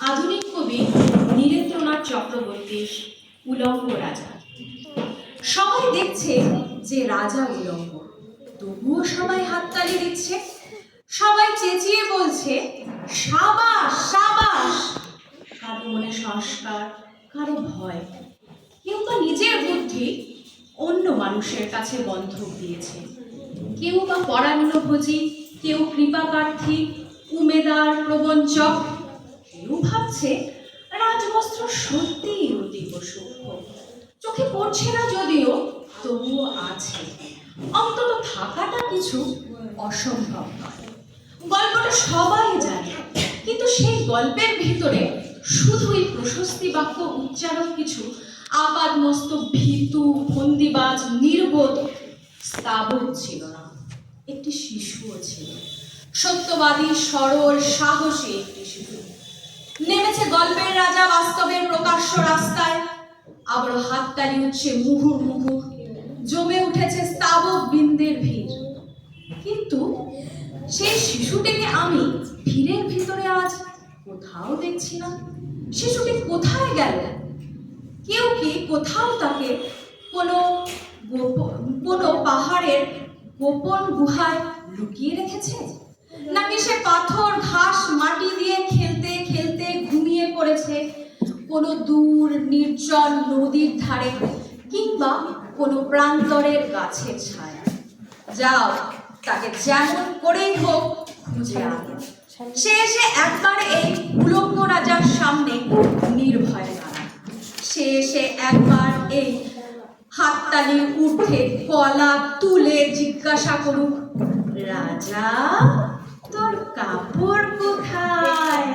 আধুনিক কবি নীরেন্দ্রনাথ চক্রবর্তীর উলঙ্গ রাজা। সবাই দেখছে যে রাজা উলঙ্গ, তবুও সবাই হাততালি দিচ্ছে, সবাই চেঁচিয়ে বলছে সাবাস সাবাস। কারো মনে সংস্কার, কারো ভয়, কেউ বা নিজের বুদ্ধি অন্য মানুষের কাছে বন্ধক দিয়েছে, কেউ বা পরান্নভোজী, কেউ কৃপাপ্রার্থী, উমেদার প্রবঞ্চক, কেউ ভাবছে রাজবস্ত্র সত্যিই অতীব সূক্ষ্ম, চোখে পড়ছে না যদিও তবুও আছে, অন্তত থাকাটা কিছু অসম্ভব নয়। গল্পটা সবাই জানে, কিন্তু সেই গল্পের ভিতরে শুধুই প্রশস্তি বাক্য উচ্চারণ কিছু আপাদমস্তক ভীতু, ফন্দিবাজ, নির্বোধ, স্থাবর ছিল না। একটি শিশুও ছিল, সত্যবাদী, সরল, সাহসী একটি শিশু। নেমেছে গল্পের রাজা বাস্তবের প্রকাশ্য রাস্তায়, আবার হাততালি উঠছে মুহুর্মুহু, জমে উঠেছে স্থাবক বৃন্দের ভিড়। কিন্তু সেই শিশুটিকে আমি ভিড়ের ভিতরে আজ কোথাও দেখছি না। শিশুটি কোথায় গেল? কেউ কি কোথাও তাকে কোনো পাহাড়ের গোপন গুহায় লুকিয়ে রেখেছে, নাকি সে পাথর, ঘাস, মাটি দিয়ে খেলতে খেলতে ঘুমিয়ে পড়েছে কোনো দূর নির্জন নদীর ধারে, কিংবা কোনো প্রান্তরের গাছের ছায়া? যাও, তাকে যেমন করেই হোক খুঁজে আনো। সে এসে একবার এই উলঙ্গ রাজার সামনে নির্ভয়ে দাঁড়ায়। সে এসে একবার এই হাততালির ঊর্ধ্বে গলা তুলে জিজ্ঞাসা করুক, রাজা তোর কাপড় কোথায়?